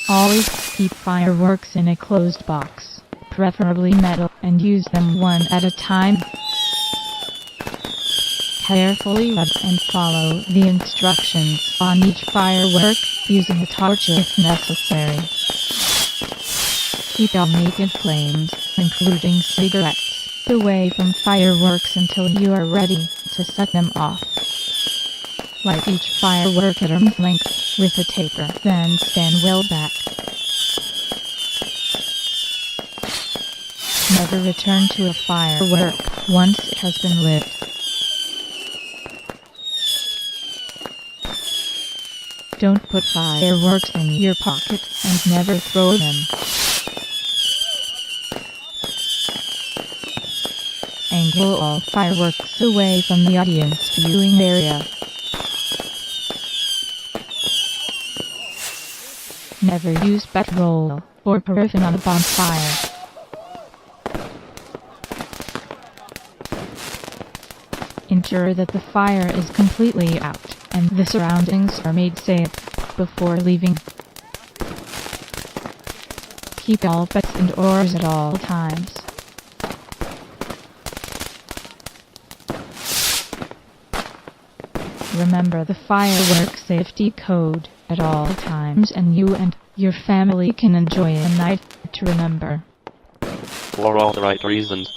Always keep fireworks in a closed box, preferably metal, and use them one at a time. Carefully read and follow the instructions on each firework, using a torch if necessary. Keep all naked flames, including cigarettes, away from fireworks until you are ready to set them off. Light each firework at arm's length with a taper, then stand well back. Never return to a firework once it has been lit. Don't put fireworks in your pocket and never throw them. Angle all fireworks away from the audience viewing area. Never use petrol or paraffin on a bonfire. Ensure that the fire is completely out and the surroundings are made safe before leaving. Keep all pets indoors at all times. Remember the firework safety code at all times, and you and your family can enjoy a night to remember. For all the right reasons.